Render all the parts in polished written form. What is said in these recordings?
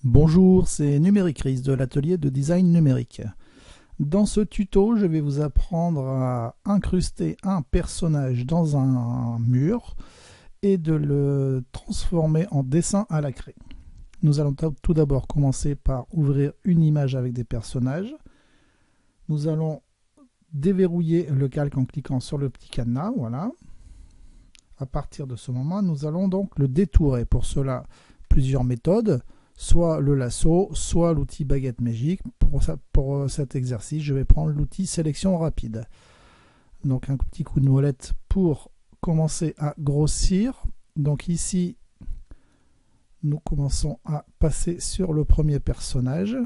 Bonjour, c'est Numéricrise de l'atelier de design numérique. Dans ce tuto, je vais vous apprendre à incruster un personnage dans un mur et de le transformer en dessin à la craie. Nous allons tout d'abord commencer par ouvrir une image avec des personnages. Nous allons déverrouiller le calque en cliquant sur le petit cadenas, voilà. À partir de ce moment, nous allons donc le détourer. Pour cela, plusieurs méthodes. Soit le lasso, soit l'outil baguette magique. Pour cet exercice, je vais prendre l'outil sélection rapide. Donc un petit coup de molette pour commencer à grossir. Donc ici, nous commençons à passer sur le premier personnage.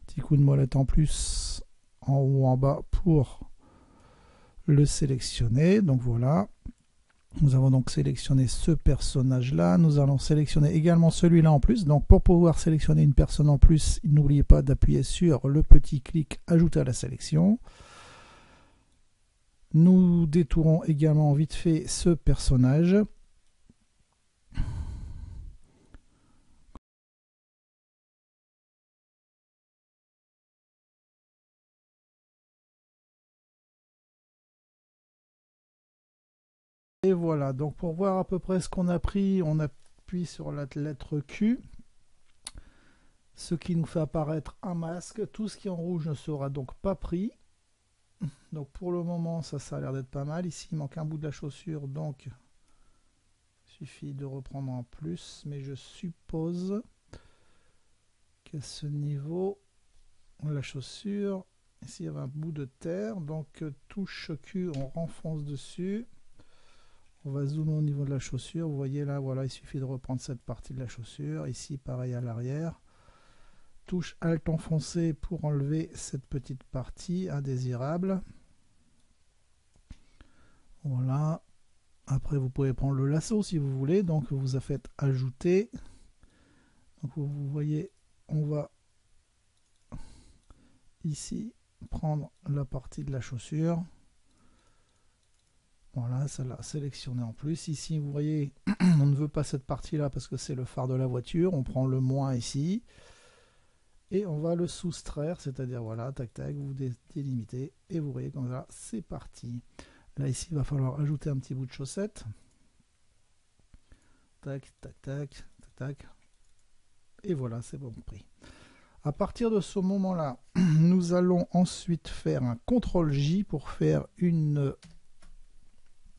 Petit coup de molette en plus, en haut ou en bas, pour le sélectionner. Donc voilà. Nous avons donc sélectionné ce personnage-là. Nous allons sélectionner également celui-là en plus. Donc pour pouvoir sélectionner une personne en plus, n'oubliez pas d'appuyer sur le petit clic « Ajouter à la sélection ». Nous détourons également vite fait ce personnage. Et voilà, donc pour voir à peu près ce qu'on a pris, on appuie sur la lettre Q, ce qui nous fait apparaître un masque. Tout ce qui est en rouge ne sera donc pas pris. Donc pour le moment, ça a l'air d'être pas mal. Ici, il manque un bout de la chaussure, donc il suffit de reprendre en plus. Mais je suppose qu'à ce niveau, la chaussure, ici il y avait un bout de terre, donc touche Q, on renfonce dessus. On va zoomer au niveau de la chaussure. Vous voyez là, voilà, il suffit de reprendre cette partie de la chaussure. Ici, pareil à l'arrière. Touche Alt enfoncé pour enlever cette petite partie indésirable. Voilà. Après, vous pouvez prendre le lasso si vous voulez. Donc, vous faites ajouter. Donc, vous voyez, on va ici prendre la partie de la chaussure. Voilà, ça l'a sélectionné en plus. Ici, vous voyez, on ne veut pas cette partie-là parce que c'est le phare de la voiture. On prend le moins ici. Et on va le soustraire, c'est-à-dire, voilà, tac, tac, vous délimitez. Et vous voyez comme ça, c'est parti. Là, ici, il va falloir ajouter un petit bout de chaussette. Tac, tac, tac, tac, tac. Et voilà, c'est bon prix. À partir de ce moment-là, nous allons ensuite faire un CTRL-J pour faire une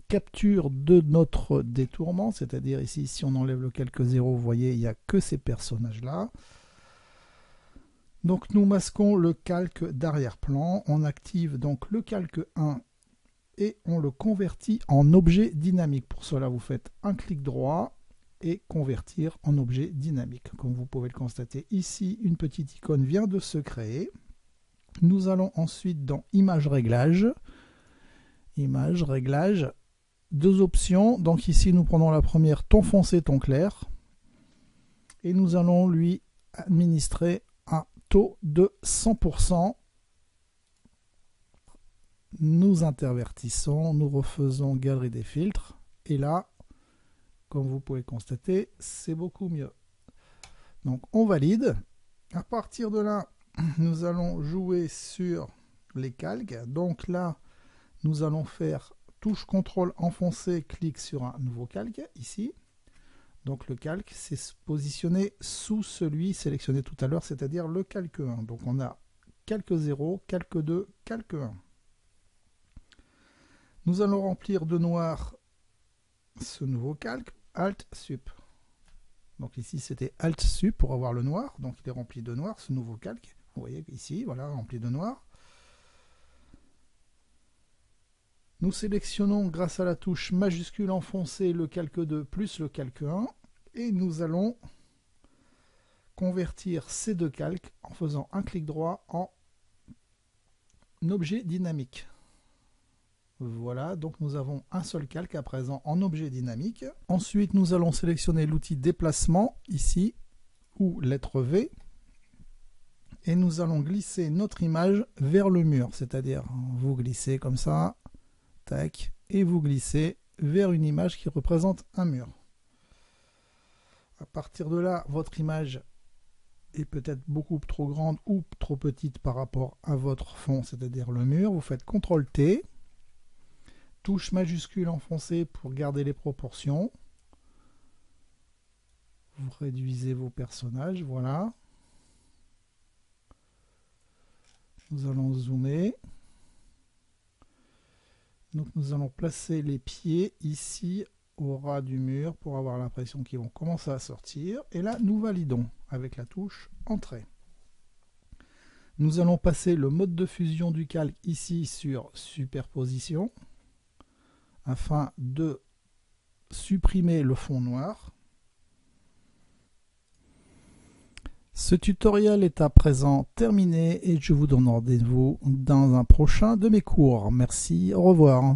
capture de notre détournement, c'est-à-dire ici, si on enlève le calque 0, vous voyez, il n'y a que ces personnages-là. Donc nous masquons le calque d'arrière-plan, on active donc le calque 1 et on le convertit en objet dynamique. Pour cela, vous faites un clic droit et convertir en objet dynamique. Comme vous pouvez le constater ici, une petite icône vient de se créer. Nous allons ensuite dans Image réglage, deux options. Donc ici, nous prenons la première, ton foncé, ton clair. Et nous allons lui administrer un taux de 100%. Nous intervertissons, nous refaisons galerie des filtres. Et là, comme vous pouvez constater, c'est beaucoup mieux. Donc on valide. À partir de là, nous allons jouer sur les calques. Donc là, nous allons faire touche CTRL enfoncé, clic sur un nouveau calque, ici. Donc le calque, c'est positionné sous celui sélectionné tout à l'heure, c'est-à-dire le calque 1. Donc on a calque 0, calque 2, calque 1. Nous allons remplir de noir ce nouveau calque, Alt Sup. Donc ici c'était Alt Sup pour avoir le noir, donc il est rempli de noir, ce nouveau calque. Vous voyez ici, voilà, rempli de noir. Nous sélectionnons grâce à la touche majuscule enfoncée le calque 2 plus le calque 1 et nous allons convertir ces deux calques en faisant un clic droit en objet dynamique. Voilà, donc nous avons un seul calque à présent en objet dynamique. Ensuite, nous allons sélectionner l'outil déplacement ici ou lettre V et nous allons glisser notre image vers le mur, c'est-à-dire vous glissez comme ça. Tac, et vous glissez vers une image qui représente un mur. À partir de là, votre image est peut-être beaucoup trop grande ou trop petite par rapport à votre fond, c'est-à-dire le mur, vous faites CTRL-T, touche majuscule enfoncée pour garder les proportions. Vous réduisez vos personnages, voilà. Nous allons zoomer. Donc nous allons placer les pieds ici au ras du mur pour avoir l'impression qu'ils vont commencer à sortir. Et là, nous validons avec la touche Entrée. Nous allons passer le mode de fusion du calque ici sur Superposition afin de supprimer le fond noir. Ce tutoriel est à présent terminé et je vous donne rendez-vous dans un prochain de mes cours. Merci, au revoir.